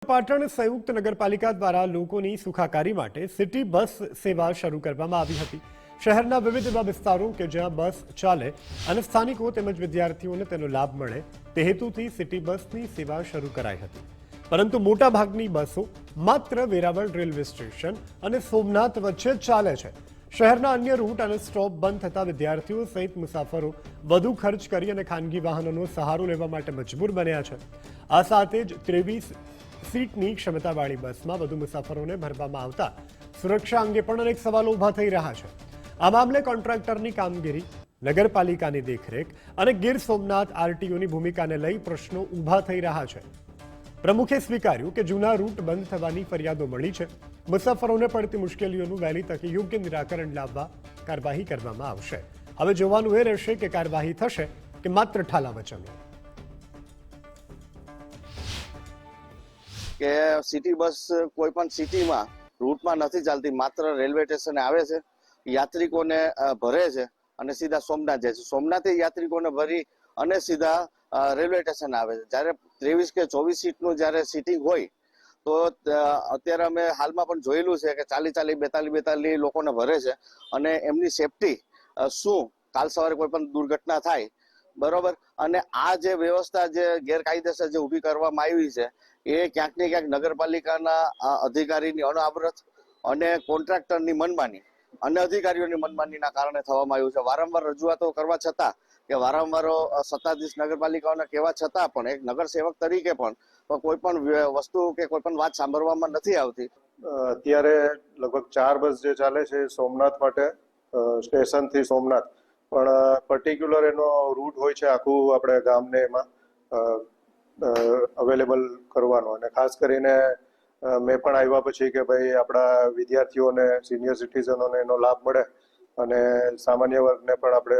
પાટણ સંયુક્ત નગરપાલિકા દ્વારા લોકોની સુખાકારી માટે સિટી બસ સેવા શરૂ કરવામાં આવી હતી। શહેરના વિવિધ એવા વિસ્તારો કે જ્યાં બસ ચાલે અને સ્થાનિકો તેમજ વિદ્યાર્થીઓને તેનો લાભ મળે તે હેતુથી સિટી બસની સેવા શરૂ કરાઈ હતી। પરંતુ મોટાભાગની બસો માત્ર વેરાવળ રેલવે સ્ટેશન અને સોમનાથ વચ્ચે જ ચાલે છે। શહેરના અન્ય રૂટ અને સ્ટોપ બંધ થતા વિદ્યાર્થીઓ સહિત મુસાફરો વધુ ખર્ચ કરી અને ખાનગી વાહનોનો સહારો લેવા માટે મજબૂર બન્યા છે। આ સાથે જ 23 सीटनी क्षमतावाળી बसમાં વધુ મુસાફરોને ભરવામાં આવતા સુરક્ષા અંગે પણ અનેક સવાલો ઊભા થઈ રહ્યા છે। આ મામલે કોન્ટ્રાક્ટરની કામગીરી, નગરપાલિકાની દેખરેખ અને ગીર સોમનાથ આરટીઓની ભૂમિકાને લઈ પ્રશ્નો ઊભા થઈ રહ્યા છે। પ્રમુખે સ્વીકાર્યું કે જૂના રૂટ બંધ થવાની ફરિયાદો મળી છે। મુસાફરોને પડતી મુશ્કેલીઓનું વહેલી તકે યોગ્ય નિરાકરણ લાવવા કાર્યવાહી કરવામાં આવશે। હવે જોવાનું એ રહેશે કે કાર્યવાહી થશે કે માત્ર ઠાલાવચનો। કે સિટી બસ કોઈ પણ સિટીમાં રૂટમાં નથી ચાલતી, માત્ર રેલવે સ્ટેશને આવે છે, યાત્રિકોને ભરે છે અને સીધા સોમનાથ જાય છે। સોમનાથે યાત્રિકોને ભરી અને સીધા રેલવે સ્ટેશન આવે છે। જ્યારે 23 કે 24 સીટનું જ્યારે સીટિંગ હોય તો અત્યારે અમે હાલમાં પણ જોયેલું છે કે 42 લોકોને ભરે છે અને એમની સેફટી શું, કાલ સવારે કોઈ પણ દુર્ઘટના થાય, બરોબર। અને આ જે વ્યવસ્થા જે ગેરકાયદેસર જે ઊભી કરવામાં આવી છે એ ક્યાંક ને ક્યાંક નગરપાલિકાના અધિકારીની અનાવરત અને કોન્ટ્રાક્ટરની મનમાની અને અધિકારીઓની મનમાનીના કારણે થવામાં આવ્યું છે। વારંવાર રજૂઆતો કરવા છતાં કે વારંવાર સત્તાધીશ નગરપાલિકાઓના કહેવા છતાં પણ એક નગરસેવક તરીકે પણ કોઈ પણ વસ્તુ કે કોઈ પણ વાત સાંભળવામાં નથી આવતી। અત્યારે લગભગ 4 બસ જે ચાલે છે સોમનાથ માટે, સ્ટેશનથી સોમનાથ, પણ પર્ટિક્યુલર એનો રૂટ હોય છે આખું આપણે ગામને એમાં અવેલેબલ કરવાનો। અને ખાસ કરીને મેં પણ આવ્યા પછી કે ભાઈ આપણા વિદ્યાર્થીઓને, સિનિયર સિટીઝનોને એનો લાભ મળે અને સામાન્ય વર્ગને પણ આપણે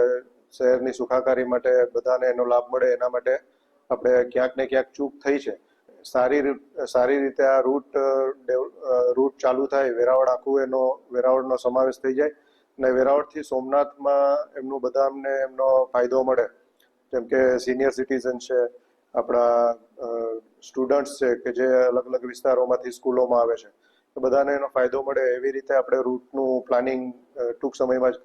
શહેરની સુખાકારી માટે બધાને એનો લાભ મળે, એના માટે આપણે ક્યાંક ને ક્યાંક ચૂક થઈ છે। સારી રીતે આ રૂટ ચાલુ થાય, વેરાવળ આખું વેરાવળનો સમાવેશ થઈ જાય અને વેરાવળથી સોમનાથમાં એમનું બધાને એમનો ફાયદો મળે। જેમ કે સિનિયર સિટીઝન છે, આપણા સ્ટુડન્ટ્સ છે કે જે અલગ અલગ વિસ્તારોમાંથી સ્કૂલોમાં આવે છે, તો બધાને એનો ફાયદો મળે એવી રીતે આપણે રૂટનું પ્લાનિંગ ટૂંક સમયમાં જ